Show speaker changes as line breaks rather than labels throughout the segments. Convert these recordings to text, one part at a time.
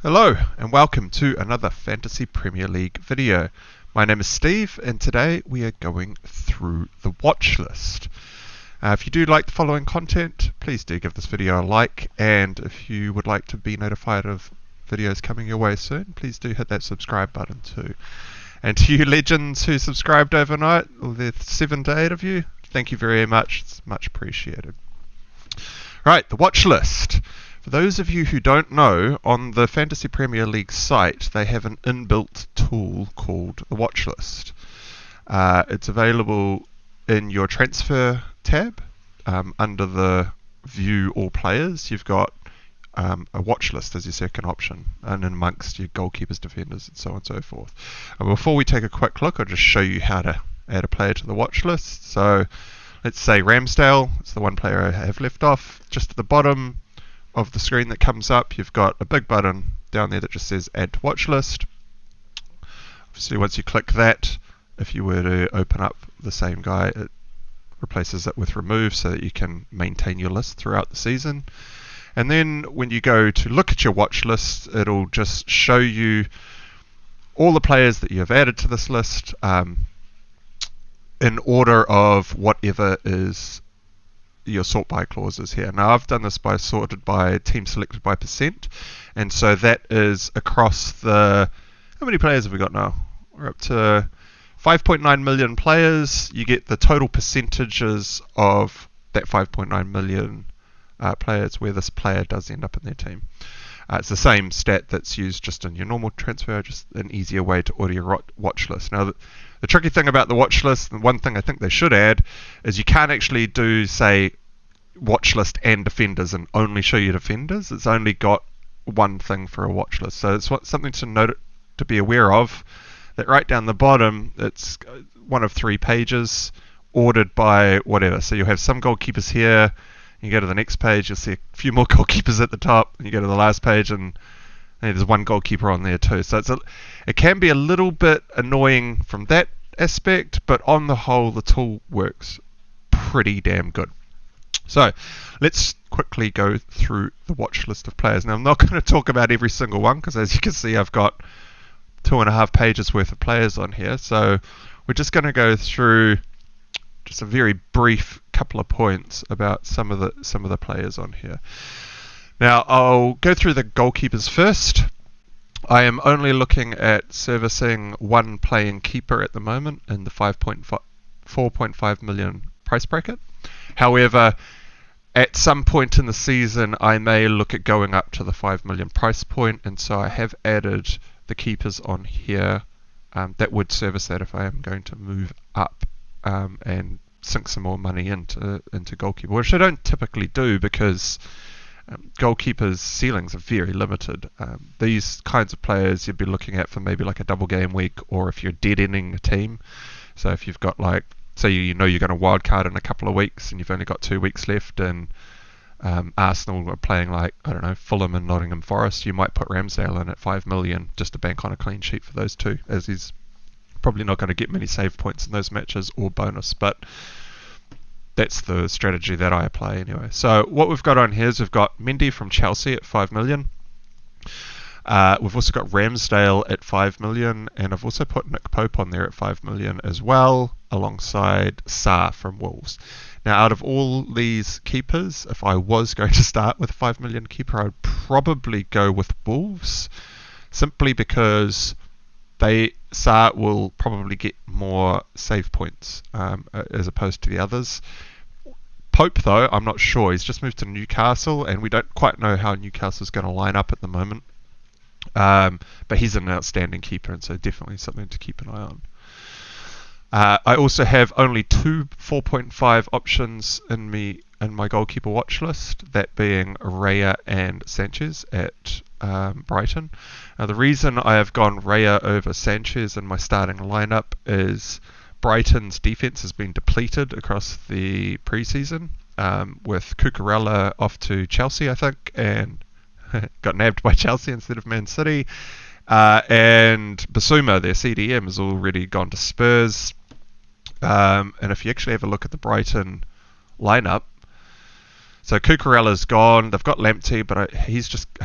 Hello and welcome to another Fantasy Premier League video. My name is Steve and today we are going through the watch list. If you do like the following content, please do give this video a like, and if you would like to be notified of videos coming your way soon, please do hit that subscribe button too. And to you legends who subscribed overnight, well, there's 7 to 8 of you, thank you very much, it's much appreciated. Right, the watch list. For those of you who don't know, on the Fantasy Premier League site, they have an inbuilt tool called the Watchlist. It's available in your transfer tab under the View All Players. You've got a watch list as your second option, and in amongst your goalkeepers, defenders, and so on and so forth. And before we take a quick look, I'll just show you how to add a player to the watch list. So let's say Ramsdale, it's the one player I have left off. Just at the bottom of the screen that comes up, you've got a big button down there that just says add to watch list. Obviously once you click that, if you were to open up the same guy, it replaces it with remove so that you can maintain your list throughout the season. And then when you go to look at your watch list, it'll just show you all the players that you have added to this list in order of whatever is your sort by clauses here. Now I've done this by sorted by team selected by percent, and so that is across the, how many players have we got now? We're up to 5.9 million players. You get the total percentages of that 5.9 million players where this player does end up in their team. It's the same stat that's used just in your normal transfer, just an easier way to order your watch list. Now, the tricky thing about the watch list, and one thing I think they should add, is you can't actually do, say, watch list and defenders and only show you defenders. It's only got one thing for a watch list. So it's something to note, to be aware of, that right down the bottom, it's one of 3 pages ordered by whatever. So you'll have some goalkeepers here. You go to the next page, you'll see a few more goalkeepers at the top, and you go to the last page, and there's one goalkeeper on there too. So it can be a little bit annoying from that aspect, but on the whole, the tool works pretty damn good. So let's quickly go through the watch list of players. Now I'm not going to talk about every single one, because as you can see, I've got 2.5 pages worth of players on here. So we're just going to go through just a very brief couple of points about some of the players on here. Now I'll go through the goalkeepers first. I am only looking at servicing one playing keeper at the moment in the 4.5 million price bracket. However, at some point in the season I may look at going up to the 5 million price point, and so I have added the keepers on here that would service that if I am going to move up and sink some more money into goalkeeper, which I don't typically do because goalkeepers' ceilings are very limited. These kinds of players you'd be looking at for maybe like a double game week, or if you're dead ending a team. So if you've got, like, say you know you're going to wildcard in a couple of weeks and you've only got 2 weeks left, and Arsenal are playing, like, I don't know, Fulham and Nottingham Forest, you might put Ramsdale in at 5 million just to bank on a clean sheet for those two, as he's probably not going to get many save points in those matches or bonus, but that's the strategy that I apply anyway. So what we've got on here is we've got Mendy from Chelsea at 5 million. We've also got Ramsdale at 5 million, and I've also put Nick Pope on there at 5 million as well, alongside Sa from Wolves. Now, out of all these keepers, if I was going to start with a 5 million keeper, I'd probably go with Wolves, simply because Sa will probably get more save points as opposed to the others. Pope, though, I'm not sure. He's just moved to Newcastle, and we don't quite know how Newcastle's going to line up at the moment. But he's an outstanding keeper, and so definitely something to keep an eye on. I also have only 2 4.5 options in my goalkeeper watch list, that being Raya and Sanchez at Brighton. Now, the reason I have gone Raya over Sanchez in my starting lineup is Brighton's defence has been depleted across the pre-season, with Cucurella off to Chelsea, I think, and got nabbed by Chelsea instead of Man City. And Basuma, their CDM, has already gone to Spurs. And if you actually have a look at the Brighton lineup, so Cucurella's gone. They've got Lamptey, but I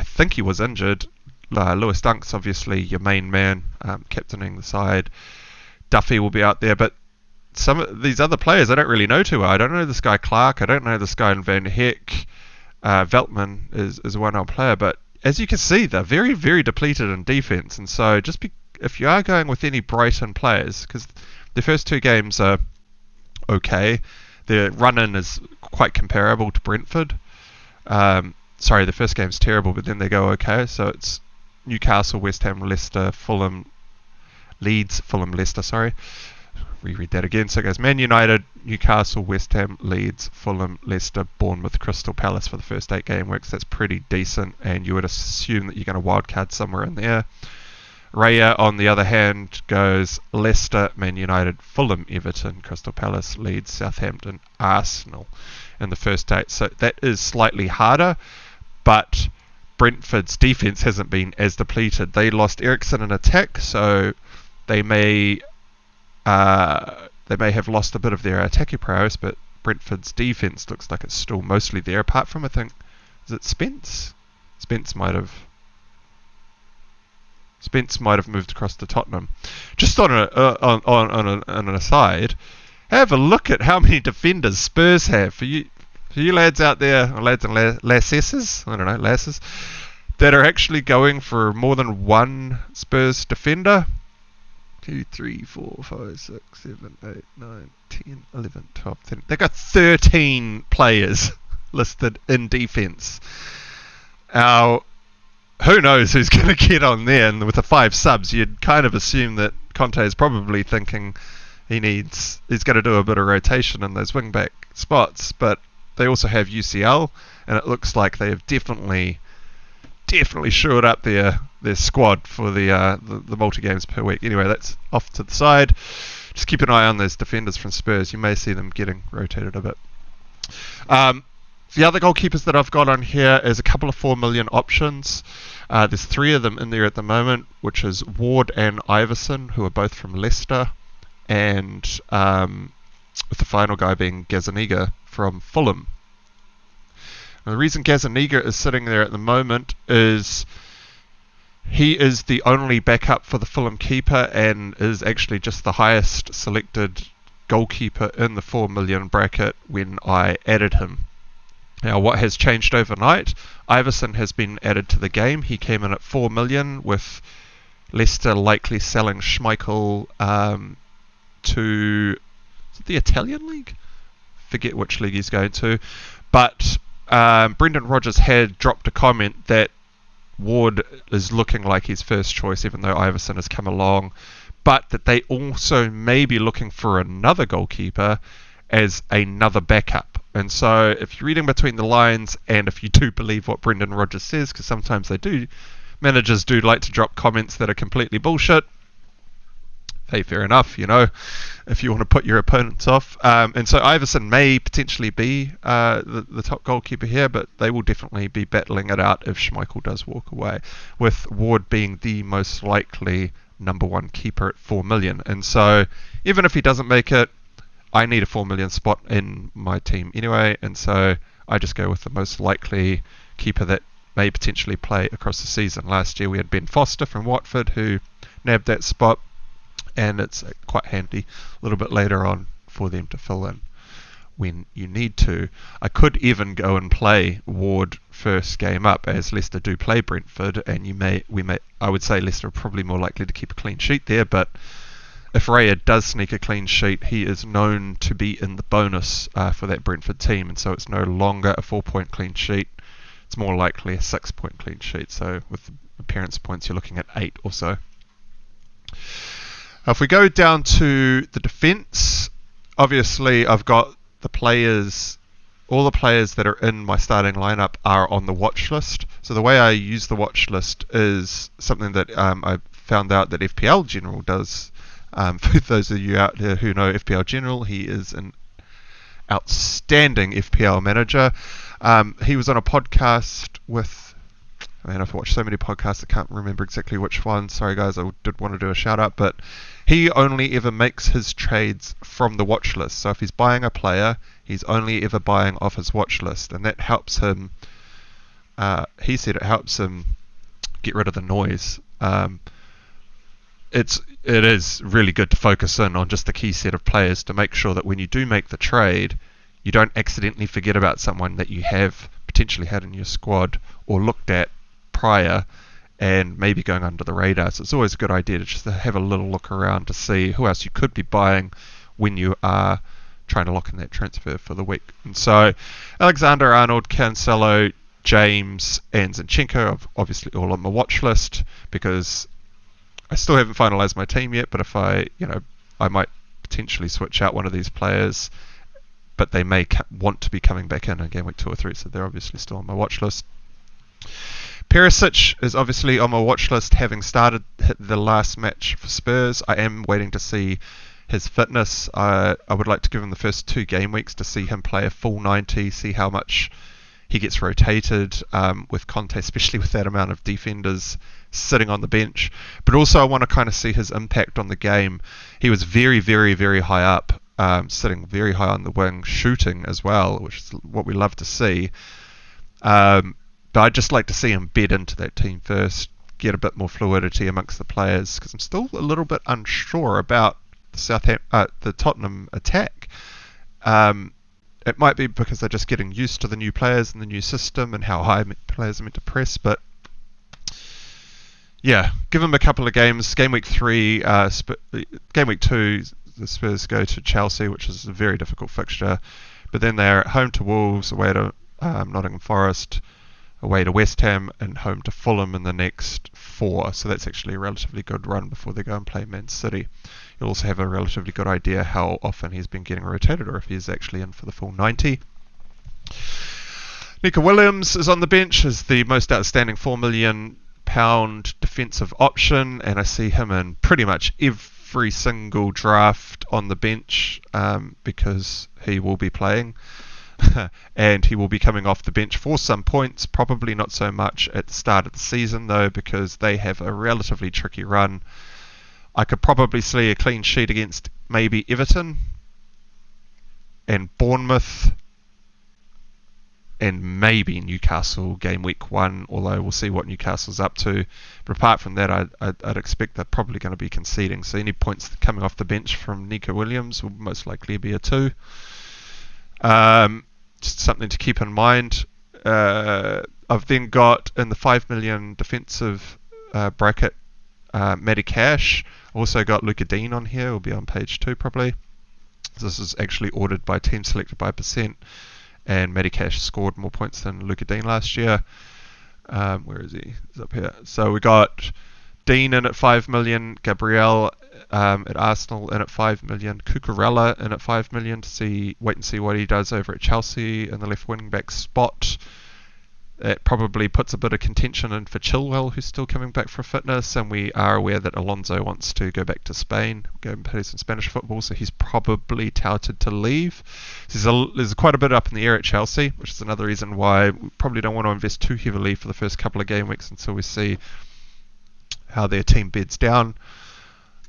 think he was injured. Lewis Dunk's obviously your main man, captaining the side. Duffy will be out there, but some of these other players I don't really know too well. I don't know this guy Clark. I don't know this guy Van Heck. Veltman is a one-off player, but as you can see, they're very, very depleted in defence. And so if you are going with any Brighton players, because the first two games are okay, their run-in is quite comparable to Brentford. Sorry, the first game's terrible, but then they go okay. So it's Newcastle, West Ham, Leicester, Fulham, Leeds, Fulham, Leicester, sorry. Reread that again. So it goes Man United, Newcastle, West Ham, Leeds, Fulham, Leicester, Bournemouth, Crystal Palace for the first 8 game weeks. That's pretty decent, and you would assume that you're going to wildcard somewhere in there. Raya, on the other hand, goes Leicester, Man United, Fulham, Everton, Crystal Palace, Leeds, Southampton, Arsenal in the first 8. So that is slightly harder, but Brentford's defence hasn't been as depleted. They lost Eriksen in attack, so they may have lost a bit of their attacking prowess, but Brentford's defence looks like it's still mostly there, apart from, I think, is it Spence? Spence might have moved across to Tottenham. Just on an aside, have a look at how many defenders Spurs have. For you lads out there, or lads and lasses, I don't know, lasses, that are actually going for more than one Spurs defender. 2, 3, 4, 5, 6, 7, 8, 9, 10, 11, 12, 13. They've got 13 players listed in defence. Now, who knows who's going to get on there? And with the 5 subs, you'd kind of assume that Conte is probably thinking he's going to do a bit of rotation in those wing-back spots. But they also have UCL, and it looks like they have definitely shored up their squad for the multi-games per week. Anyway, that's off to the side. Just keep an eye on those defenders from Spurs. You may see them getting rotated a bit. The other goalkeepers that I've got on here is a couple of 4 million options. There's 3 of them in there at the moment, which is Ward and Iverson, who are both from Leicester, and with the final guy being Gazzaniga from Fulham. Now, the reason Gazzaniga is sitting there at the moment is he is the only backup for the Fulham keeper and is actually just the highest selected goalkeeper in the 4 million bracket when I added him. Now, what has changed overnight? Iverson has been added to the game. He came in at 4 million, with Leicester likely selling Schmeichel to the Italian league? Forget which league he's going to. But Brendan Rodgers had dropped a comment that Ward is looking like his first choice, even though Iverson has come along, but that they also may be looking for another goalkeeper as another backup. And so if you're reading between the lines, and if you do believe what Brendan Rodgers says, because sometimes managers do like to drop comments that are completely bullshit, hey, fair enough, if you want to put your opponents off. And so Iverson may potentially be the top goalkeeper here, but they will definitely be battling it out if Schmeichel does walk away, with Ward being the most likely number 1 keeper at 4 million. And so even if he doesn't make it, I need a 4 million spot in my team anyway, and so I just go with the most likely keeper that may potentially play across the season. Last year we had Ben Foster from Watford who nabbed that spot, and it's quite handy a little bit later on for them to fill in when you need to. I could even go and play Ward first game up, as Leicester do play Brentford, and I would say Leicester are probably more likely to keep a clean sheet there, but if Raya does sneak a clean sheet, he is known to be in the bonus for that Brentford team, and so it's no longer a 4-point clean sheet. It's more likely a 6-point clean sheet. So with appearance points, you're looking at 8 or so. If we go down to the defence, obviously I've got all the players that are in my starting lineup are on the watch list. So the way I use the watch list is something that I found out that FPL General does. For those of you out there who know FPL General, he is an outstanding FPL manager. He was on a podcast with, I've watched so many podcasts I can't remember exactly which one. Sorry guys, I did want to do a shout out, but he only ever makes his trades from the watch list. So if he's buying a player, he's only ever buying off his watch list, and that helps him. He said it helps him get rid of the noise. It is really good to focus in on just the key set of players to make sure that when you do make the trade, you don't accidentally forget about someone that you have potentially had in your squad or looked at prior and maybe going under the radar. So it's always a good idea to just have a little look around to see who else you could be buying when you are trying to lock in that transfer for the week. And so Alexander-Arnold, Cancelo, James and Zinchenko are obviously all on my watch list because I still haven't finalised my team yet, but if I might potentially switch out one of these players, but they may want to be coming back in game week 2 or 3, so they're obviously still on my watch list. Perišić is obviously on my watch list, having started the last match for Spurs. I am waiting to see his fitness. I would like to give him the first 2 game weeks to see him play a full 90, see how much he gets rotated with Conte, especially with that amount of defenders sitting on the bench. But also I want to kind of see his impact on the game. He was very, very, very high up, sitting very high on the wing, shooting as well, which is what we love to see. But I'd just like to see him bed into that team first, get a bit more fluidity amongst the players, because I'm still a little bit unsure about the Tottenham attack. It might be because they're just getting used to the new players and the new system and how high players are meant to press, but yeah, give them a couple of games. Game week 3, game week 2, the Spurs go to Chelsea, which is a very difficult fixture, but then they're at home to Wolves, away to Nottingham Forest, away to West Ham, and home to Fulham in the next 4. So that's actually a relatively good run before they go and play Man City. You'll also have a relatively good idea how often he's been getting rotated or if he's actually in for the full 90. Nico Williams is on the bench as the most outstanding £4 million defensive option, and I see him in pretty much every single draft on the bench because he will be playing. And he will be coming off the bench for some points, probably not so much at the start of the season though, because they have a relatively tricky run. I could probably see a clean sheet against maybe Everton and Bournemouth and maybe Newcastle game week 1, although we'll see what Newcastle's up to. But apart from that, I'd expect they're probably going to be conceding. So any points coming off the bench from Nico Williams will most likely be a 2. Just something to keep in mind. I've then got in the 5 million defensive bracket Matty Cash. Also got Luca Dean on here. Will be on page 2 probably. This is actually ordered by team selected by percent, and Matty Cash scored more points than Luca Dean last year. Where is he? He's up here. So we got Dean in at 5 million, Gabriel at Arsenal in at 5 million, Cucurella in at 5 million to wait and see what he does over at Chelsea in the left wing back spot. It probably puts a bit of contention in for Chilwell, who's still coming back for fitness, and we are aware that Alonso wants to go back to Spain, go and play some Spanish football, so he's probably touted to leave. So there's quite a bit up in the air at Chelsea, which is another reason why we probably don't want to invest too heavily for the first couple of game weeks until we see how their team beds down.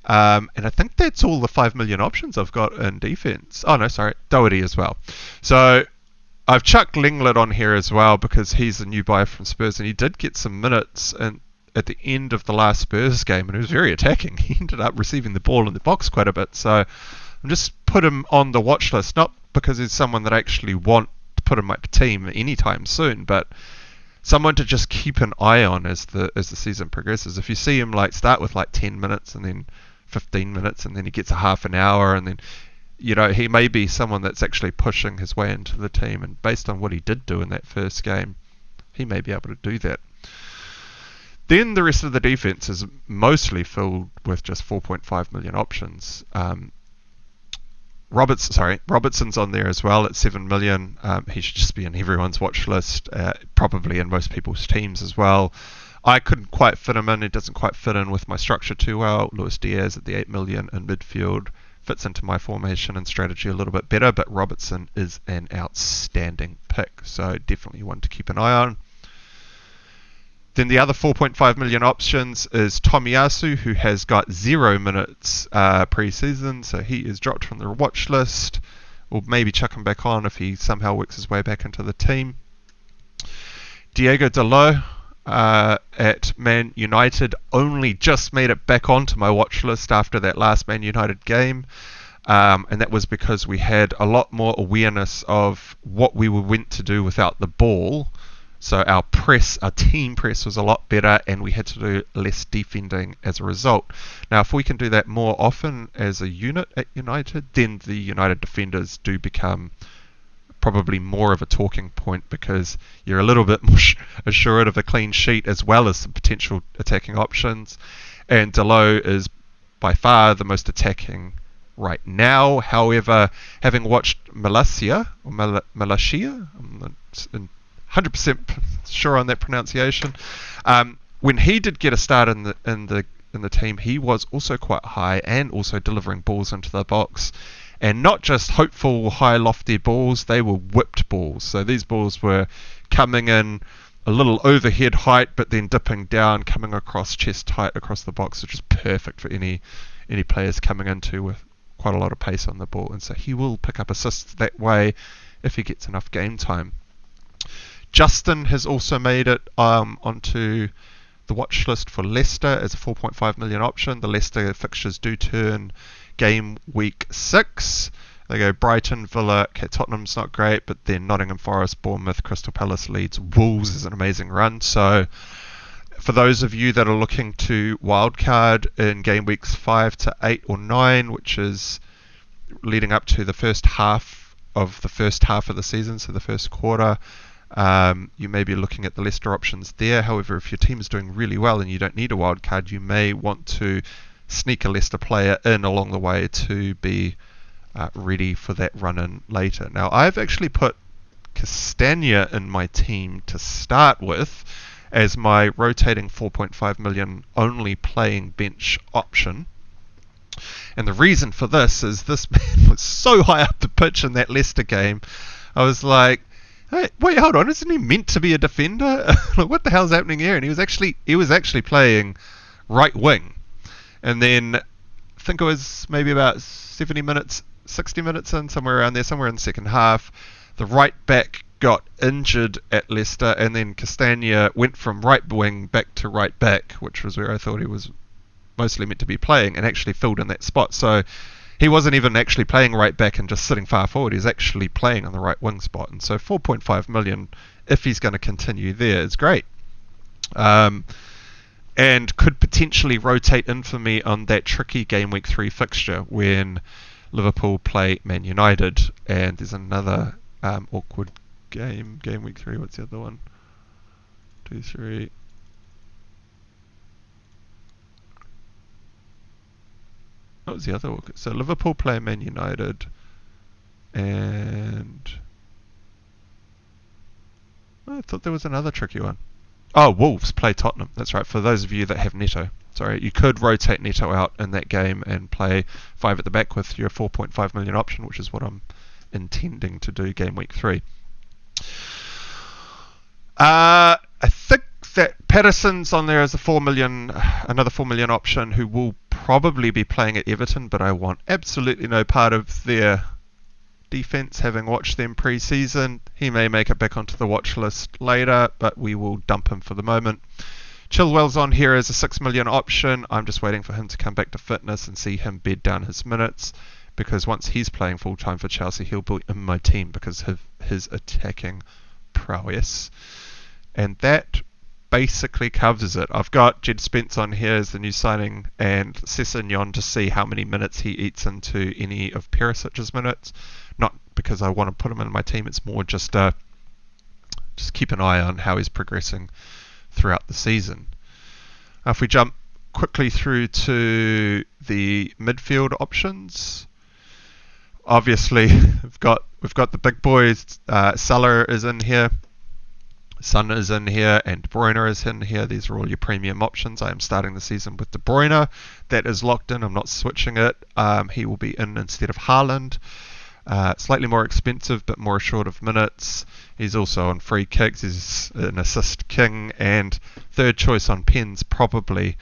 And I think that's all the 5 million options I've got in defence. Oh no, sorry, Doherty as well. So I've chucked Lingard on here as well because he's a new buy from Spurs, and he did get some minutes at the end of the last Spurs game, and he was very attacking. He ended up receiving the ball in the box quite a bit, so I'm just put him on the watch list, not because he's someone that I actually want to put in my team anytime soon, but someone to just keep an eye on as the season progresses. If you see him start with 10 minutes and then 15 minutes and then he gets a half an hour and then he may be someone that's actually pushing his way into the team, and based on what he did do in that first game, he may be able to do that. Then the rest of the defense is mostly filled with just 4.5 million options. Robertson's on there as well at 7 million. He should just be in everyone's watch list, probably in most people's teams as well. I couldn't quite fit him in. It doesn't quite fit in with my structure too well. Luis Diaz at the 8 million in midfield fits into my formation and strategy a little bit better, but Robertson is an outstanding pick, so definitely one to keep an eye on. Then the other 4.5 million options is Tomiyasu, who has got 0 minutes pre-season, so he is dropped from the watch list. We'll maybe chuck him back on if he somehow works his way back into the team. Diego Dalot, at Man United only just made it back onto my watch list after that last Man United game. And that was because we had a lot more awareness of what we were meant to do without the ball. So our team press was a lot better, and we had to do less defending as a result. Now, if we can do that more often as a unit at United, then the United defenders do become probably more of a talking point, because you're a little bit more assured of a clean sheet as well as some potential attacking options. And Dalot is by far the most attacking right now. However, having watched Malacia, I'm 100% sure on that pronunciation. When he did get a start in the team, he was also quite high and also delivering balls into the box, and not just hopeful high lofty balls, they were whipped balls. So these balls were coming in a little overhead height, but then dipping down, coming across chest height across the box, which is perfect for any players coming into with quite a lot of pace on the ball. And so he will pick up assists that way if he gets enough game time. Justin has also made it onto the watch list for Leicester as a 4.5 million option. The Leicester fixtures do turn game week 6. They go Brighton, Villa, Tottenham's not great, but then Nottingham Forest, Bournemouth, Crystal Palace, Leeds, Wolves is an amazing run. So for those of you that are looking to wildcard in game weeks 5 to 8 or 9, which is leading up to the first half of the season, so the first quarter, you may be looking at the Leicester options there. However, if your team is doing really well and you don't need a wildcard, you may want to sneak a Leicester player in along the way to be ready for that run in later. Now, I've actually put Castagne in my team to start with as my rotating 4.5 million only playing bench option. And the reason for this is this man was so high up the pitch in that Leicester game. I was like, hey, wait, hold on, isn't he meant to be a defender? What the hell's happening here? And he was actually playing right wing. And then I think it was maybe about 60 minutes in, somewhere around there, somewhere in the second half, the right back got injured at Leicester, and then Castagne went from right wing back to right back, which was where I thought he was mostly meant to be playing, and actually filled in that spot. So he wasn't even actually playing right back and just sitting far forward. He's actually playing on the right wing spot. And so 4.5 million, if he's going to continue there, is great. And could potentially rotate in for me on that tricky game week 3 fixture when Liverpool play Man United. And there's another awkward game week 3. What's the other one? 2, 3. What was the other one? So Liverpool play Man United, and I thought there was another tricky one. Oh, Wolves play Tottenham. That's right. For those of you that have Neto, sorry, you could rotate Neto out in that game and play 5 at the back with your 4.5 million option, which is what I'm intending to do game week 3. I think that Perišić's on there as another 4 million option, who will probably be playing at Everton, but I want absolutely no part of their defence, having watched them pre-season. He may make it back onto the watch list later, but we will dump him for the moment. Chilwell's on here as a 6 million option. I'm just waiting for him to come back to fitness and see him bed down his minutes, because once he's playing full-time for Chelsea, he'll be in my team because of his attacking prowess. And that basically covers it. I've got Jed Spence on here as the new signing, and Sessegnon to see how many minutes he eats into any of Perisić's minutes. Not because I want to put him in my team, it's more just keep an eye on how he's progressing throughout the season. If we jump quickly through to the midfield options, obviously we've got the big boys. Salah is in here, Son is in here, and Bruyne is in here. These are all your premium options. I am starting the season with De Bruyne. That is locked in. I'm not switching it. He will be in instead of Haaland. Slightly more expensive, but more assured of minutes. He's also on free kicks. He's an assist king, and third choice on pens probably.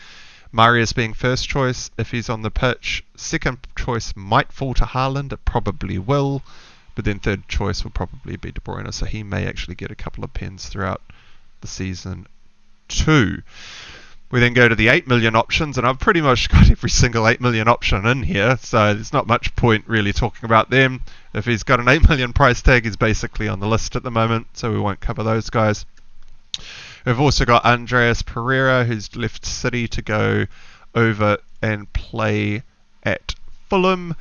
Mahrez being first choice if he's on the pitch. Second choice might fall to Haaland. It probably will. But then third choice will probably be De Bruyne, so he may actually get a couple of pens throughout the season 2. We then go to the 8 million options, and I've pretty much got every single 8 million option in here, so there's not much point really talking about them. If he's got an 8 million price tag, he's basically on the list at the moment, so we won't cover those guys. We've also got Andreas Pereira, who's left City to go over and play at Fulham.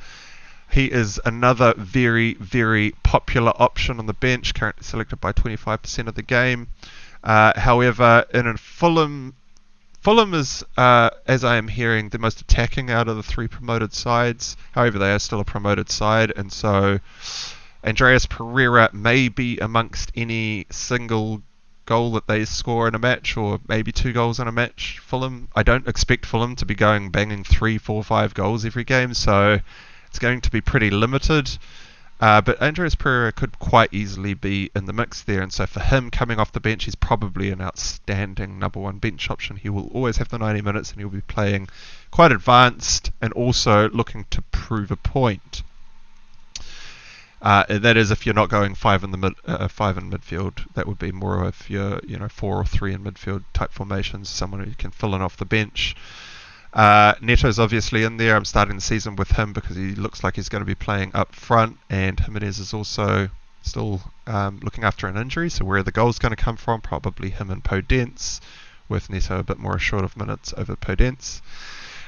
He is another very, very popular option on the bench, currently selected by 25% of the game. However, in Fulham is, as I am hearing, the most attacking out of the 3 promoted sides. However, they are still a promoted side, and so Andreas Pereira may be amongst any single goal that they score in a match, or maybe 2 goals in a match. Fulham, I don't expect Fulham to be banging 3, 4, 5 goals every game, so it's going to be pretty limited. But Andreas Pereira could quite easily be in the mix there, and so for him coming off the bench, he's probably an outstanding number 1 bench option. He will always have the 90 minutes, and he'll be playing quite advanced and also looking to prove a point. That is if you're not going 5 in midfield. That would be more of your 4 or 3 in midfield type formations, someone who can fill in off the bench. Neto's obviously in there. I'm starting the season with him because he looks like he's going to be playing up front, and Jimenez is also still looking after an injury, so where are the goals going to come from? Probably him and Podence, with Neto a bit more short of minutes over Podence.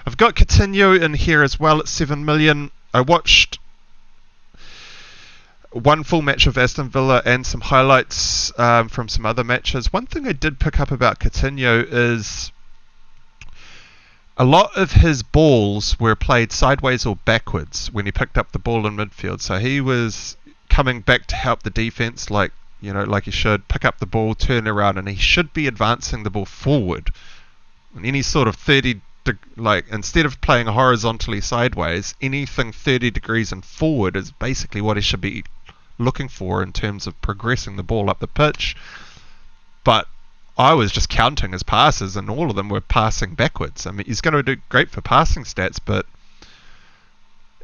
I've got Coutinho in here as well at 7 million. I watched one full match of Aston Villa and some highlights from some other matches. One thing I did pick up about Coutinho is a lot of his balls were played sideways or backwards when he picked up the ball in midfield. So he was coming back to help the defense like he should, pick up the ball, turn around, and he should be advancing the ball forward. And any sort of instead of playing horizontally sideways, anything 30 degrees and forward is basically what he should be looking for in terms of progressing the ball up the pitch. But I was just counting his passes, and all of them were passing backwards. I mean, he's going to do great for passing stats, but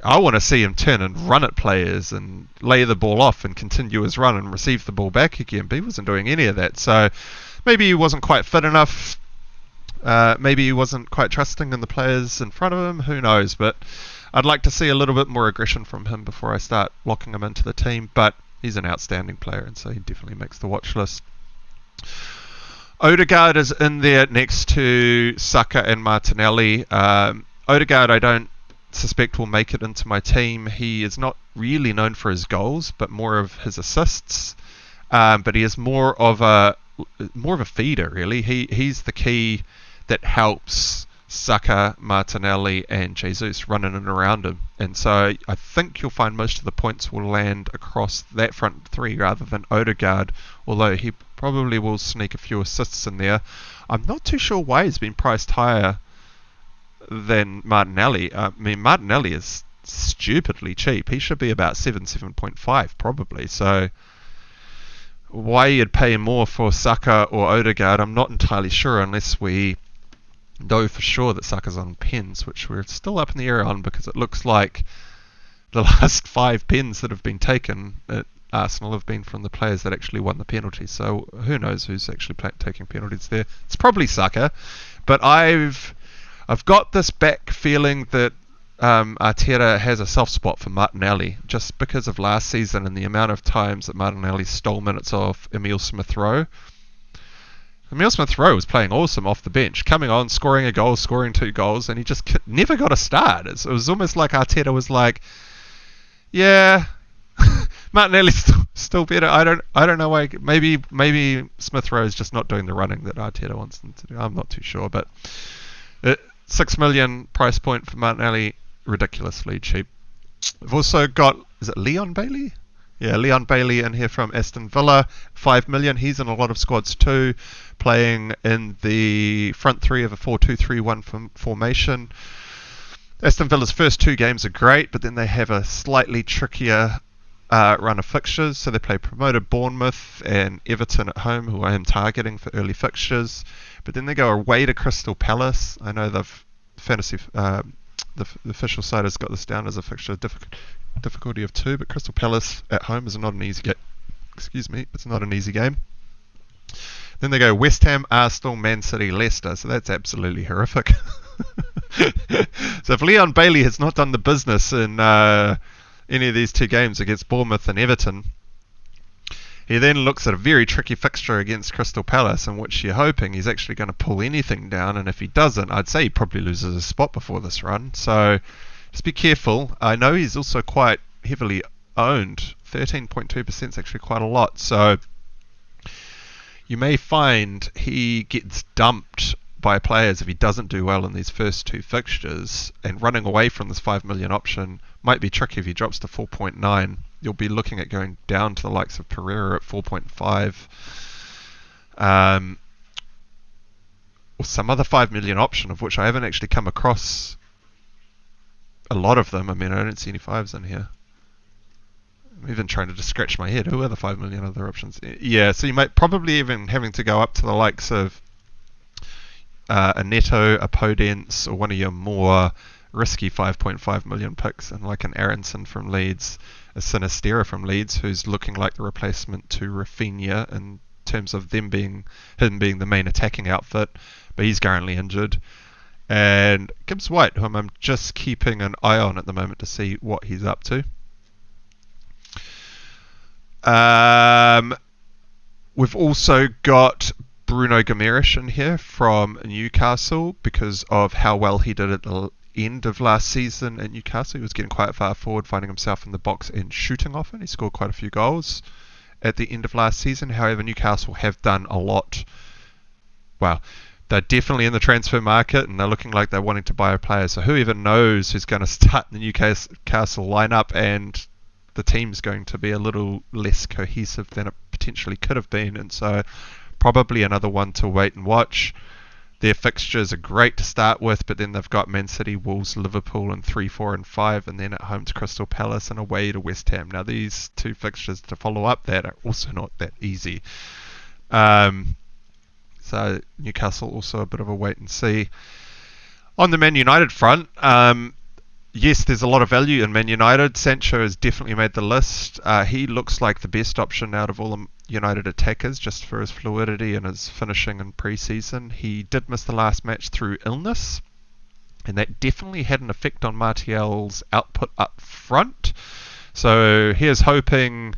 I want to see him turn and run at players and lay the ball off and continue his run and receive the ball back again. But he wasn't doing any of that. So maybe he wasn't quite fit enough. Maybe he wasn't quite trusting in the players in front of him. Who knows? But I'd like to see a little bit more aggression from him before I start locking him into the team. But he's an outstanding player, and so he definitely makes the watch list. Ødegaard is in there next to Saka and Martinelli. Ødegaard I don't suspect will make it into my team. He is not really known for his goals, but more of his assists. But he is more of a feeder, really. He's the key that helps Saka, Martinelli and Jesus running and around him. And so I think you'll find most of the points will land across that front 3 rather than Ødegaard, although he probably will sneak a few assists in there. I'm not too sure why he's been priced higher than Martinelli. I mean, Martinelli is stupidly cheap. He should be about 7.5 probably. So why you'd pay more for Saka or Ødegaard, I'm not entirely sure, unless we know for sure that Saka's on pens, which we're still up in the air on, because it looks like the last 5 pens that have been taken at Arsenal have been from the players that actually won the penalties. So who knows who's actually taking penalties there. It's probably Saka, but I've got this back feeling that Arteta has a soft spot for Martinelli, just because of last season and the amount of times that Martinelli stole minutes off Emile Smith-Rowe. Emile Smith-Rowe was playing awesome off the bench, coming on, scoring a goal, scoring 2 goals, and he just never got a start. It was almost like Arteta was like, yeah, Martinelli's still better. I don't know why. Maybe Smith-Rowe is just not doing the running that Arteta wants them to do. I'm not too sure, but 6 million price point for Martinelli, ridiculously cheap. We've also got, is it Leon Bailey? Yeah, Leon Bailey in here from Aston Villa, 5 million. He's in a lot of squads too, playing in the front 3 of a 4-2-3-1 formation. Aston Villa's first 2 games are great, but then they have a slightly trickier run of fixtures. So they play promoted Bournemouth and Everton at home, who I am targeting for early fixtures. But then they go away to Crystal Palace. I know the official site has got this down as a fixture difficulty of 2, but Crystal Palace at home is not an easy game. Excuse me, it's not an easy game. Then they go West Ham, Arsenal, Man City, Leicester. So that's absolutely horrific. So if Leon Bailey has not done the business in any of these two games against Bournemouth and Everton, he then looks at a very tricky fixture against Crystal Palace, in which you're hoping he's actually going to pull anything down. And if he doesn't, I'd say he probably loses a spot before this run. So just be careful. I know he's also quite heavily owned. 13.2% is actually quite a lot. So you may find he gets dumped by players if he doesn't do well in these first two fixtures, and running away from this 5 million option might be tricky if he drops to 4.9. You'll be looking at going down to the likes of Pereira at 4.5, or some other 5 million option, of which I haven't actually come across a lot of them. I mean, I don't see any 5s in here. I'm even trying to just scratch my head. Who are the 5 million other options? Yeah, so you might probably even having to go up to the likes of a Neto, a Podence, or one of your more risky 5.5 million picks, and like an Aronson from Leeds, a Sinistera from Leeds, who's looking like the replacement to Rafinha in terms of him being the main attacking outfit, but he's currently injured. And Gibbs White, whom I'm just keeping an eye on at the moment to see what he's up to. We've also got Bruno Guimarães in here from Newcastle because of how well he did at the end of last season at Newcastle. He was getting quite far forward, finding himself in the box and shooting often. He scored quite a few goals at the end of last season. However, Newcastle have done a lot. Well, they're definitely in the transfer market, and they're looking like they're wanting to buy a player. So who even knows who's going to start in the Newcastle lineup, and the team's going to be a little less cohesive than it potentially could have been. And so probably another one to wait and watch. Their fixtures are great to start with, but then they've got Man City, Wolves, Liverpool in 3, 4 and 5, and then at home to Crystal Palace and away to West Ham. Now these two fixtures to follow up that are also not that easy. So Newcastle also a bit of a wait and see. On the Man United front, yes, there's a lot of value in Man United. Sancho has definitely made the list. He looks like the best option out of all the United attackers, just for his fluidity and his finishing in pre-season. He did miss the last match through illness, and that definitely had an effect on Martial's output up front. So here's hoping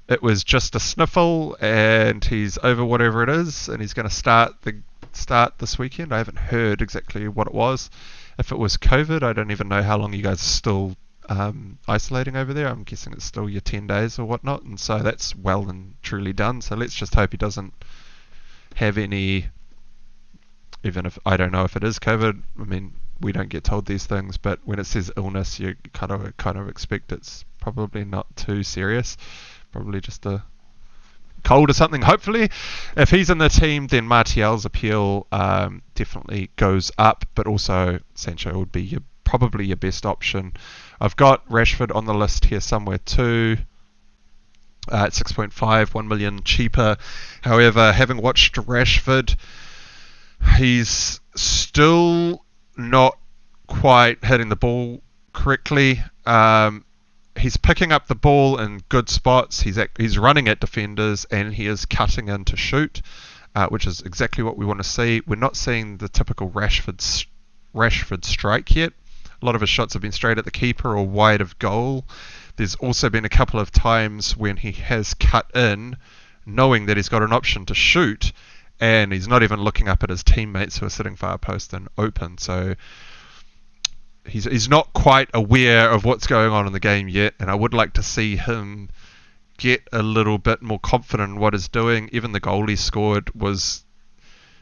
it was just a sniffle and he's over whatever it is, and he's going to start this weekend. I haven't heard exactly what it was. If it was COVID, I don't even know how long you guys are still isolating over there. I'm guessing it's still your 10 days or whatnot, and so that's well and truly done. So let's just hope he doesn't have any, even if I don't know if it is COVID. I mean, we don't get told these things, but when it says illness, you kind of expect it's probably not too serious, probably just a cold or something. Hopefully, if he's in the team, then Martial's appeal definitely goes up, but also Sancho would be probably your best option. I've got Rashford on the list here somewhere too, at 6.5, 1 million cheaper. However, having watched Rashford, he's still not quite hitting the ball correctly. He's picking up the ball in good spots. He's running at defenders, and he is cutting in to shoot, which is exactly what we want to see. We're not seeing the typical Rashford strike yet. A lot of his shots have been straight at the keeper or wide of goal. There's also been a couple of times when he has cut in, knowing that he's got an option to shoot, and he's not even looking up at his teammates who are sitting far post and open. So he's not quite aware of what's going on in the game yet, and I would like to see him get a little bit more confident in what he's doing. Even the goal he scored was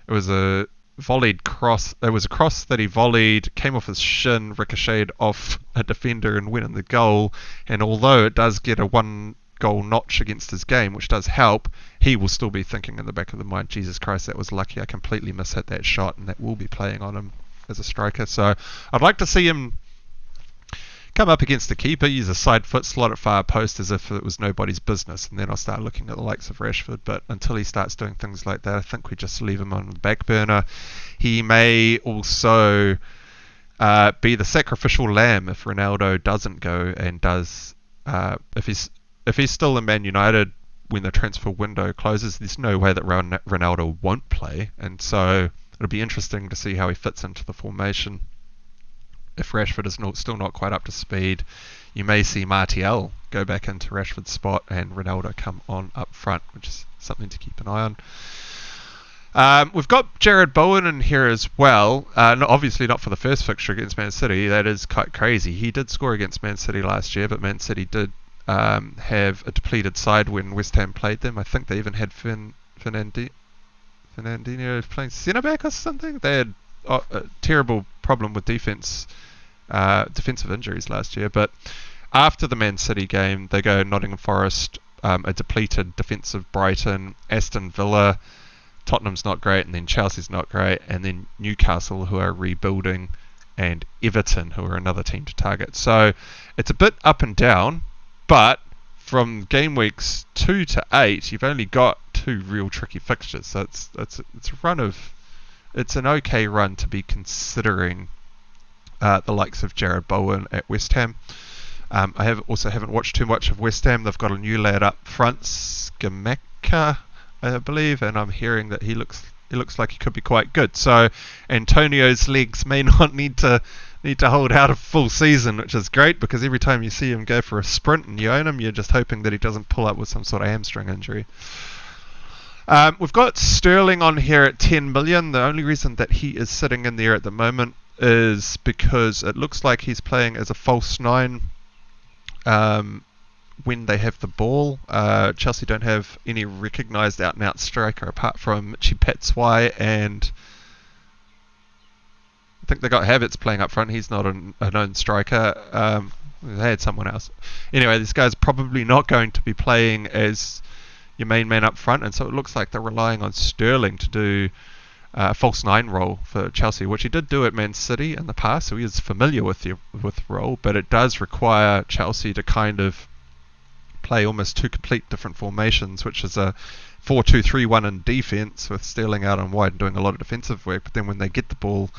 a volleyed cross. There was a cross that he volleyed, came off his shin, ricocheted off a defender and went in the goal. And although it does get a 1 goal notch against his game, which does help, he will still be thinking in the back of the mind, Jesus Christ, that was lucky. I completely mishit that shot, and that will be playing on him as a striker. So I'd like to see him come up against the keeper, use a side foot, slot at far post as if it was nobody's business, and then I'll start looking at the likes of Rashford. But until he starts doing things like that, I think we just leave him on the back burner. He may also be the sacrificial lamb if Ronaldo doesn't go and does. If he's still in Man United, when the transfer window closes, there's no way that Ronaldo won't play, and so it'll be interesting to see how he fits into the formation. If Rashford is still not quite up to speed, you may see Martial go back into Rashford's spot and Ronaldo come on up front, which is something to keep an eye on. We've got Jarrod Bowen in here as well. Obviously not for the first fixture against Man City. That is quite crazy. He did score against Man City last year, but Man City did have a depleted side when West Ham played them. I think they even had Fernandinho playing centre back or something. They had a terrible problem with defensive injuries last year. But after the Man City game, they go Nottingham Forest, a depleted defensive Brighton, Aston Villa, Tottenham's not great, and then Chelsea's not great, and then Newcastle, who are rebuilding, and Everton, who are another team to target. So it's a bit up and down, but from game weeks 2 to 8, you've only got 2 real tricky fixtures. So it's an okay run to be considering the likes of Jarrod Bowen at West Ham. I haven't watched too much of West Ham. They've got a new lad up front, Scamacca, I believe, and I'm hearing that he looks like he could be quite good. So Antonio's legs may not need to hold out a full season, which is great, because every time you see him go for a sprint and you own him, you're just hoping that he doesn't pull up with some sort of hamstring injury. We've got Sterling on here at 10 million. The only reason that he is sitting in there at the moment is because it looks like he's playing as a false 9 when they have the ball. Chelsea don't have any recognised out-and-out striker apart from Michy Batshuayi, and I think they got Havertz playing up front. He's not a known striker. They had someone else. Anyway, this guy's probably not going to be playing as your main man up front, and so it looks like they're relying on Sterling to do a false 9 role for Chelsea, which he did do at Man City in the past, so he is familiar with the role, but it does require Chelsea to kind of play almost 2 complete different formations, which is a 4-2-3-1 in defence, with Sterling out on wide and doing a lot of defensive work, but then when they get the ball,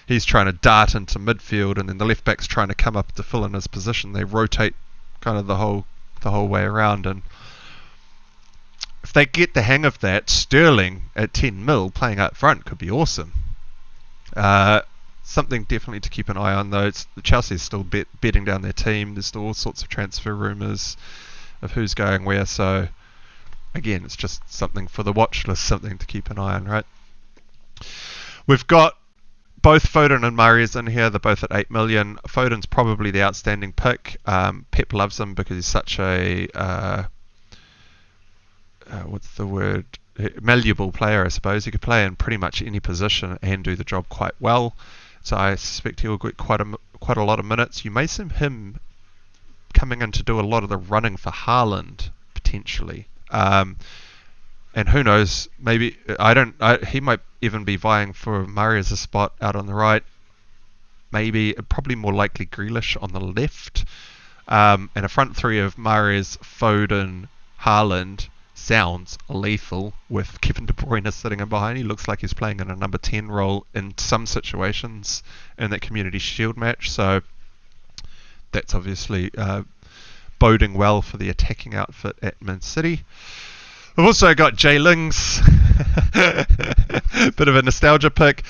he's trying to dart into midfield, and then the left back's trying to come up to fill in his position. They rotate kind of the whole way around, and if they get the hang of that, Sterling at 10 mil playing up front could be awesome. Something definitely to keep an eye on, though. Chelsea is still bedding down their team. There's still all sorts of transfer rumours of who's going where, so again, it's just something for the watch list, something to keep an eye on, right? We've got both Foden and Mahrez in here. They're both at 8 million. Foden's probably the outstanding pick. Pep loves him because he's such a malleable player, I suppose. He could play in pretty much any position and do the job quite well. So I suspect he will get quite a lot of minutes. You may see him coming in to do a lot of the running for Haaland potentially. And who knows? Maybe he might even be vying for Mahrez's spot out on the right. Probably more likely Grealish on the left. And a front three of Mahrez, Foden, Haaland sounds lethal, with Kevin De Bruyne sitting in behind. He looks like he's playing in a number 10 role in some situations in that Community Shield match, so that's obviously boding well for the attacking outfit at Man City. We've also got Jay Lings, bit of a nostalgia pick.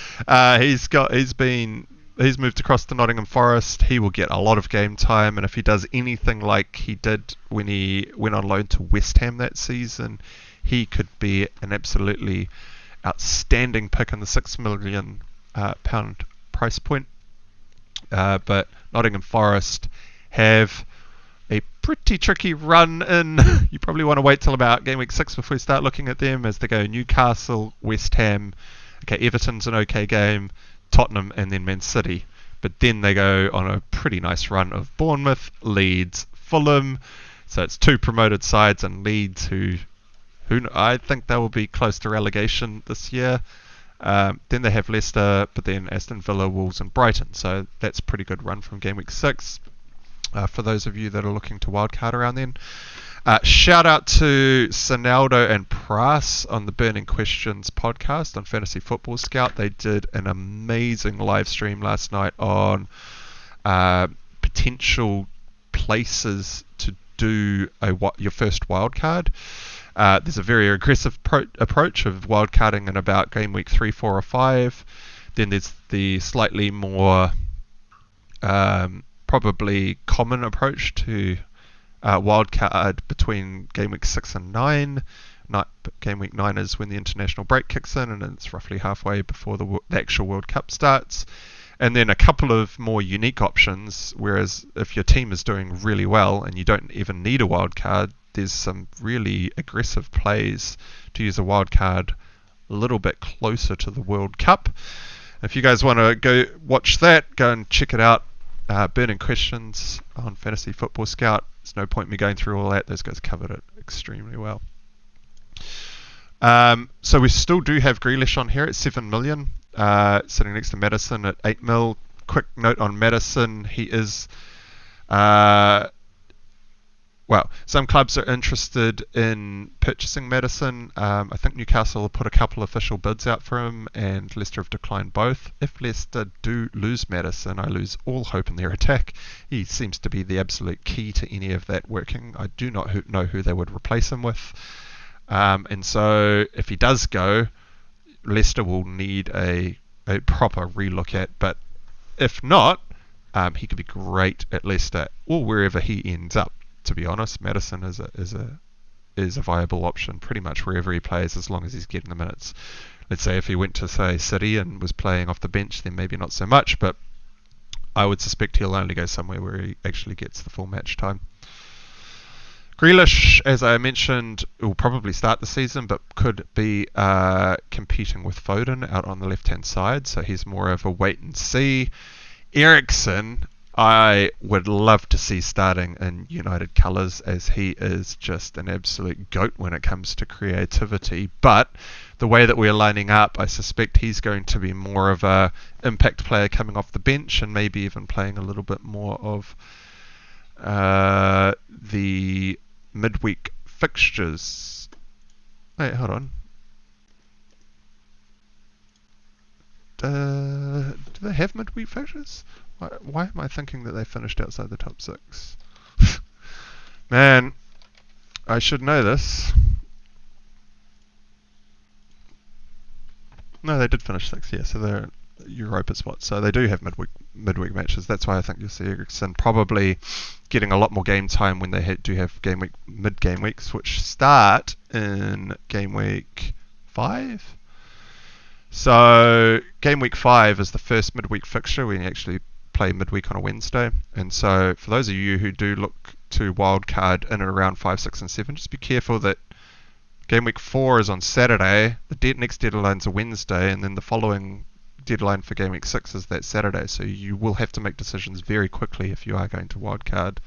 He's moved across to Nottingham Forest. He will get a lot of game time, and if he does anything like he did when he went on loan to West Ham that season, he could be an absolutely outstanding pick in the £6 million price point. But Nottingham Forest have a pretty tricky run in. You probably want to wait till about game week 6 before you start looking at them, as they go Newcastle, West Ham. Okay, Everton's an okay game, Tottenham, and then Man City. But then they go on a pretty nice run of Bournemouth, Leeds, Fulham. So it's 2 promoted sides, and Leeds, who I think they will be close to relegation this year. Then they have Leicester, but then Aston Villa, Wolves, and Brighton. So that's a pretty good run from game week 6 for those of you that are looking to wildcard around then. Shout out to Sonaldo and Price on the Burning Questions podcast on Fantasy Football Scout. They did an amazing live stream last night on potential places to do your first wildcard. There's a very aggressive approach of wildcarding in about game week 3, 4, or 5. Then there's the slightly more probably common approach to wildcard between game week 6 and 9. Game week 9 is when the international break kicks in, and it's roughly halfway before the actual World Cup starts. And then a couple of more unique options, whereas if your team is doing really well and you don't even need a wild card, there's some really aggressive plays to use a wild card a little bit closer to the World Cup. If you guys want to go watch that, go and check it out. Burning questions on Fantasy Football Scout. There's no point in me going through all that. Those guys covered it extremely well. So we still do have Grealish on here at 7 million. Sitting next to Madison at 8 mil. Quick note on Madison, he is some clubs are interested in purchasing Madison. I think Newcastle will put a couple official bids out for him, and Leicester have declined both. If Leicester do lose Madison, I lose all hope in their attack. He seems to be the absolute key to any of that working. I do not know who they would replace him with. And so if he does go, Leicester will need a proper relook at, but if not, he could be great at Leicester or wherever he ends up. To be honest, Madison is a viable option pretty much wherever he plays, as long as he's getting the minutes. Let's say if he went to, say, City and was playing off the bench, then maybe not so much, but I would suspect he'll only go somewhere where he actually gets the full match time. Grealish, as I mentioned, will probably start the season, but could be competing with Foden out on the left-hand side, so he's more of a wait and see. Eriksen, I would love to see starting in United colours, as he is just an absolute goat when it comes to creativity, but the way that we're lining up, I suspect he's going to be more of a impact player coming off the bench, and maybe even playing a little bit more of the midweek fixtures. Wait, hold on. Do they have midweek fixtures? Why am I thinking that they finished outside the top 6? Man, I should know this. No, they did finish 6th, yeah, so they're Europa spot. So they do have midweek matches. That's why I think you'll see Eriksen probably getting a lot more game time when they do have mid-game weeks, which start in game week 5. So game week 5 is the first midweek fixture when you actually play midweek on a Wednesday. And so for those of you who do look to wildcard in and around 5, 6 and 7, just be careful that game week 4 is on Saturday, the next deadline's a Wednesday, and then the following deadline for game week 6 is that Saturday. So you will have to make decisions very quickly if you are going to wildcard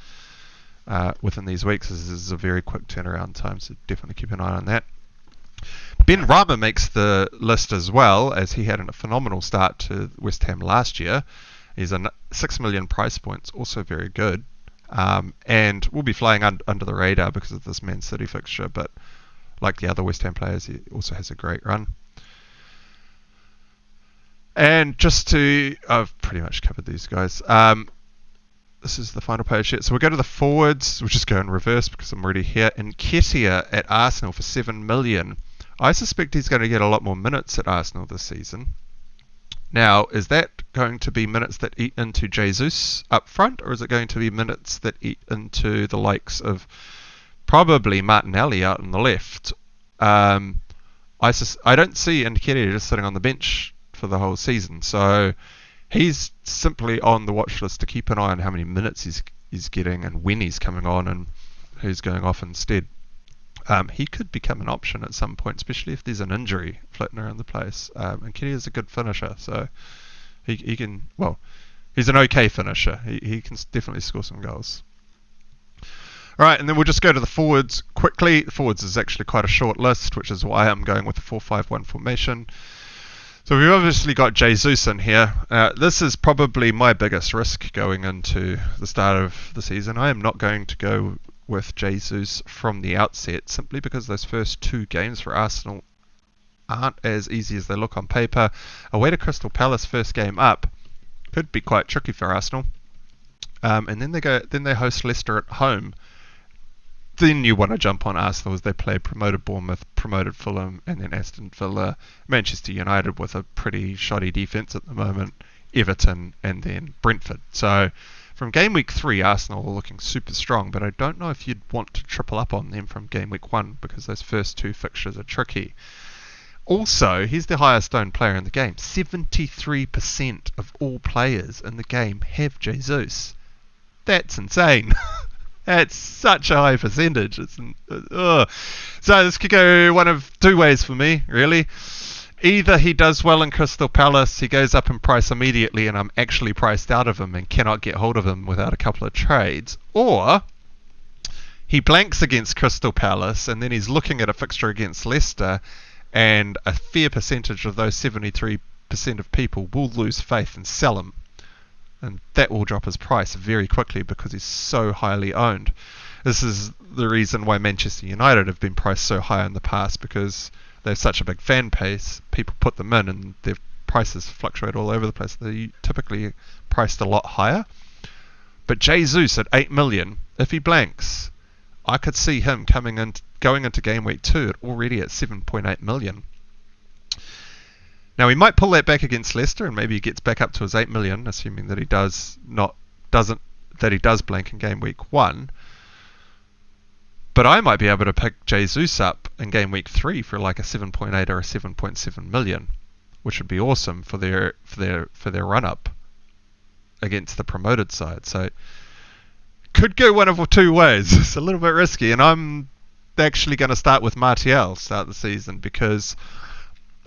within these weeks. This is a very quick turnaround time, so definitely keep an eye on that. Ben Rama makes the list as well, as he had a phenomenal start to West Ham last year. He's a 6 million price points, also very good, and will be flying under the radar because of this Man City fixture, but like the other West Ham players, he also has a great run. And I've pretty much covered these guys. This is the final page here. So we'll go to the forwards. We'll just go in reverse because I'm already here. Nketiah at Arsenal for 7 million. I suspect he's going to get a lot more minutes at Arsenal this season. Now, is that going to be minutes that eat into Jesus up front, or is it going to be minutes that eat into the likes of probably Martinelli out on the left? I don't see Nketiah just sitting on the bench for the whole season, so he's simply on the watch list to keep an eye on how many minutes he's getting and when he's coming on and who's going off instead. He could become an option at some point, especially if there's an injury floating around the place. And Kenny is a good finisher, so he can, well, he's an okay finisher. He can definitely score some goals. Alright, and then we'll just go to the forwards quickly. The forwards is actually quite a short list, which is why I'm going with the 4-5-1 formation. So we've obviously got Jesus in here. This is probably my biggest risk going into the start of the season. I am not going to go with Jesus from the outset, simply because those first 2 games for Arsenal aren't as easy as they look on paper. Away to Crystal Palace, first game up, could be quite tricky for Arsenal. And then they host Leicester at home. then you want to jump on Arsenal as they play promoted Bournemouth, promoted Fulham, and then Aston Villa, Manchester United with a pretty shoddy defence at the moment, Everton, and then Brentford. So from game week 3, Arsenal are looking super strong, but I don't know if you'd want to triple up on them from game week 1 because those first 2 fixtures are tricky. Also, he's the highest owned player in the game. 73% of all players in the game have Jesus. That's insane. That's such a high percentage. So this could go one of 2 ways for me, really. Either he does well in Crystal Palace, he goes up in price immediately and I'm actually priced out of him and cannot get hold of him without a couple of trades, or he blanks against Crystal Palace and then he's looking at a fixture against Leicester and a fair percentage of those 73% of people will lose faith and sell him. And that will drop his price very quickly because he's so highly owned. This is the reason why Manchester United have been priced so high in the past, because they have such a big fan base. People put them in and their prices fluctuate all over the place. They're typically priced a lot higher. But Jesus at 8 million, if he blanks, I could see him going into game week 2 already at 7.8 million. Now he might pull that back against Leicester and maybe he gets back up to his 8 million, assuming that he does blank in game week 1. But I might be able to pick Jesus up in game week 3 for like a 7.8 or a 7.7 million, which would be awesome for their run up against the promoted side. So could go one of 2 ways. It's a little bit risky, and I'm actually going to start with Martial start the season because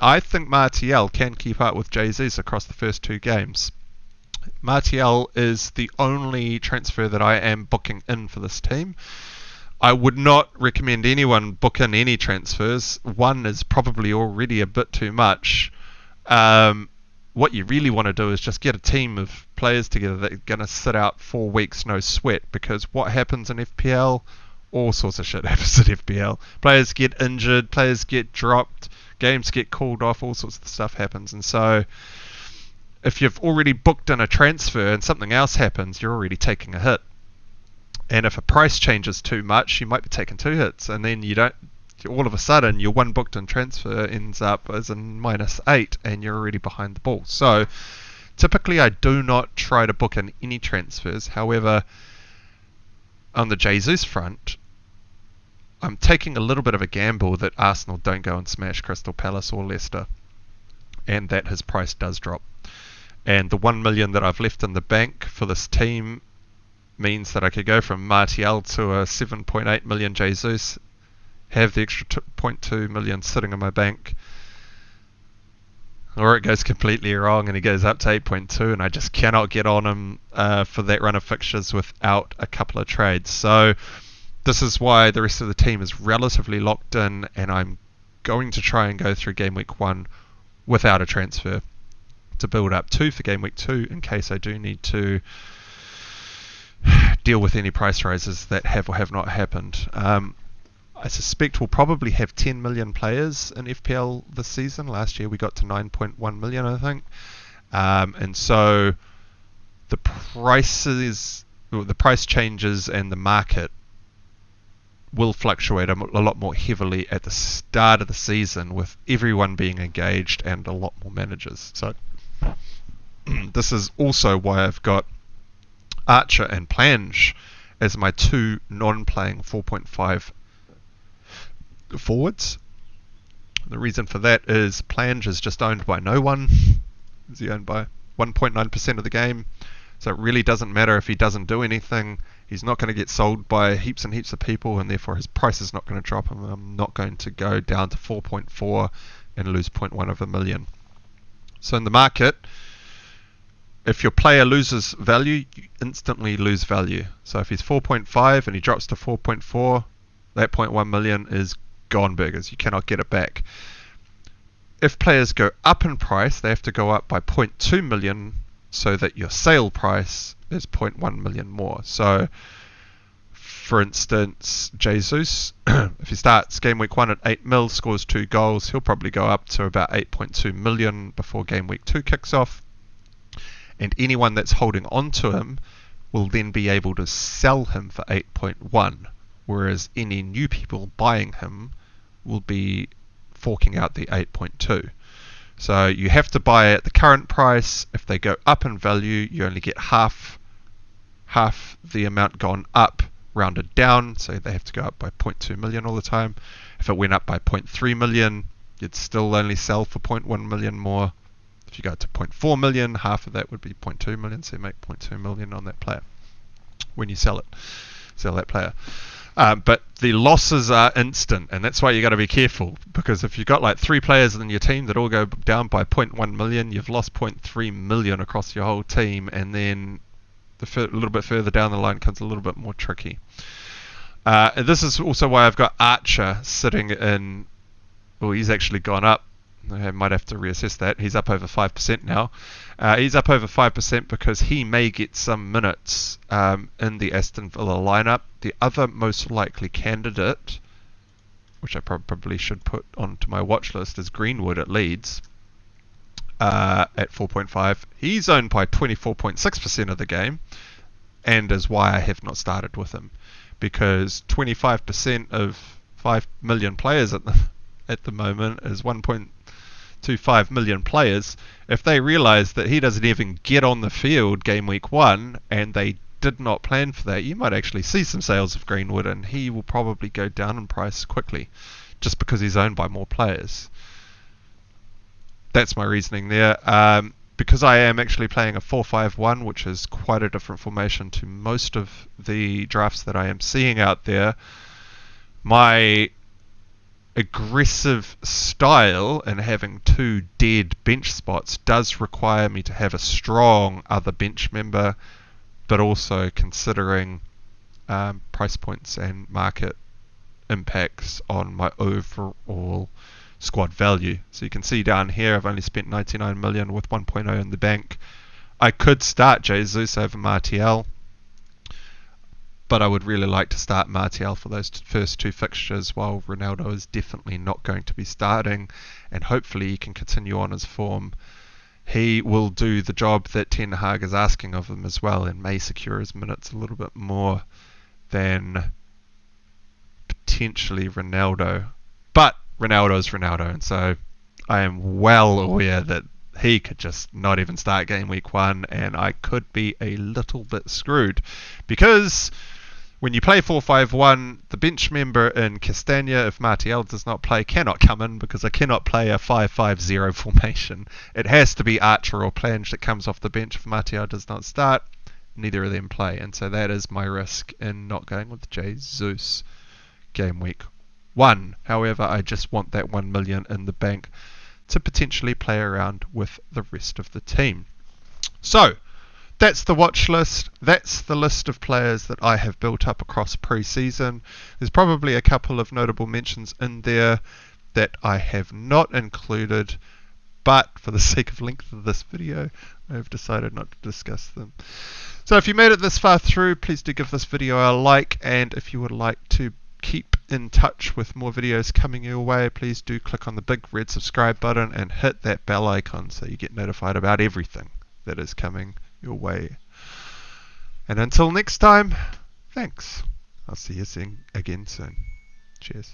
I think Martial can keep up with Jesus across the first 2 games. Martial is the only transfer that I am booking in for this team. I would not recommend anyone book in any transfers. 1 is probably already a bit too much. What you really want to do is just get a team of players together that are going to sit out 4 weeks no sweat, because what happens in FPL? All sorts of shit happens in FPL. Players get injured, players get dropped, games get called off, all sorts of stuff happens. And so if you've already booked in a transfer and something else happens, you're already taking a hit. And if a price changes too much, you might be taking 2 hits, and then all of a sudden your 1 booked in transfer ends up as a -8 and you're already behind the ball. So typically I do not try to book in any transfers. However, on the Jesus front, I'm taking a little bit of a gamble that Arsenal don't go and smash Crystal Palace or Leicester, and that his price does drop. And the 1 million that I've left in the bank for this team means that I could go from Martial to a 7.8 million Jesus, have the extra 0.2 million sitting in my bank, or it goes completely wrong and he goes up to 8.2 and I just cannot get on him for that run of fixtures without a couple of trades. So this is why the rest of the team is relatively locked in, and I'm going to try and go through game week 1 without a transfer to build up 2 for game week 2 in case I do need to deal with any price rises that have or have not happened. I suspect we'll probably have 10 million players in FPL this season. Last year we got to 9.1 million, I think. And so the price changes and the market will fluctuate a lot more heavily at the start of the season, with everyone being engaged and a lot more managers. So this is also why I've got Archer and Plange as my 2 non-playing 4.5 forwards. The reason for that is Plange is just owned by no one. Is he owned by 1.9% of the game? So it really doesn't matter if he doesn't do anything. He's not going to get sold by heaps and heaps of people, and therefore his price is not going to drop, and I'm not going to go down to 4.4 and lose 0.1 of a million. So in the market, if your player loses value, you instantly lose value. So if he's 4.5 and he drops to 4.4, that 0.1 million is gone burgers. You cannot get it back. If players go up in price, they have to go up by 0.2 million so that your sale price is 0.1 million more. So for instance, Jesus, if he starts game week 1 at 8 mil, scores 2 goals, he'll probably go up to about 8.2 million before game week 2 kicks off. And anyone that's holding on to him will then be able to sell him for 8.1 whereas any new people buying him will be forking out the 8.2. So you have to buy at the current price. If they go up in value, you only get half the amount gone up rounded down, so they have to go up by 0.2 million all the time. If it went up by 0.3 million, you'd still only sell for 0.1 million more. If you go to 0.4 million, half of that would be 0.2 million, so you make 0.2 million on that player when you sell that player. But the losses are instant, and that's why you got to be careful, because if you've got like 3 players in your team that all go down by 0.1 million, you've lost 0.3 million across your whole team, and then a little bit further down the line comes a little bit more tricky. And this is also why I've got Archer sitting in. Well, he's actually gone up. I might have to reassess that. He's up over 5% now. He's up over 5% because he may get some minutes in the Aston Villa lineup. The other most likely candidate, which I probably should put onto my watch list, is Greenwood at Leeds at 4.5. He's owned by 24.6% of the game, and is why I have not started with him, because 25% of 5 million players at the moment is 1.25 million players. If they realise that he doesn't even get on the field game week 1, and they did not plan for that, you might actually see some sales of Greenwood, and he will probably go down in price quickly, just because he's owned by more players. That's my reasoning there. Because I am actually playing a 4-5-1, which is quite a different formation to most of the drafts that I am seeing out there, my aggressive style and having 2 dead bench spots does require me to have a strong other bench member, but also considering price points and market impacts on my overall squad value. So you can see down here I've only spent 99 million with 1.0 in the bank. I could start Jesus over Martial, but I would really like to start Martial for those first 2 fixtures, while Ronaldo is definitely not going to be starting, and hopefully he can continue on his form. He will do the job that Ten Hag is asking of him as well, and may secure his minutes a little bit more than potentially Ronaldo. But Ronaldo is Ronaldo, and so I am well aware that he could just not even start game week 1, and I could be a little bit screwed, because when you play 4-5-1, the bench member in Castagne, if Martial does not play, cannot come in, because I cannot play a 5-5-0 formation. It has to be Archer or Plange that comes off the bench if Martial does not start. Neither of them play, and so that is my risk in not going with Jesus game week 1. However, I just want that 1 million in the bank to potentially play around with the rest of the team. So that's the watch list. That's the list of players that I have built up across pre-season. There's probably a couple of notable mentions in there that I have not included, but for the sake of length of this video, I have decided not to discuss them. So if you made it this far through, please do give this video a like, and if you would like to keep in touch with more videos coming your way, please do click on the big red subscribe button and hit that bell icon so you get notified about everything that is coming your way. And until next time, thanks. I'll see you again soon. Cheers.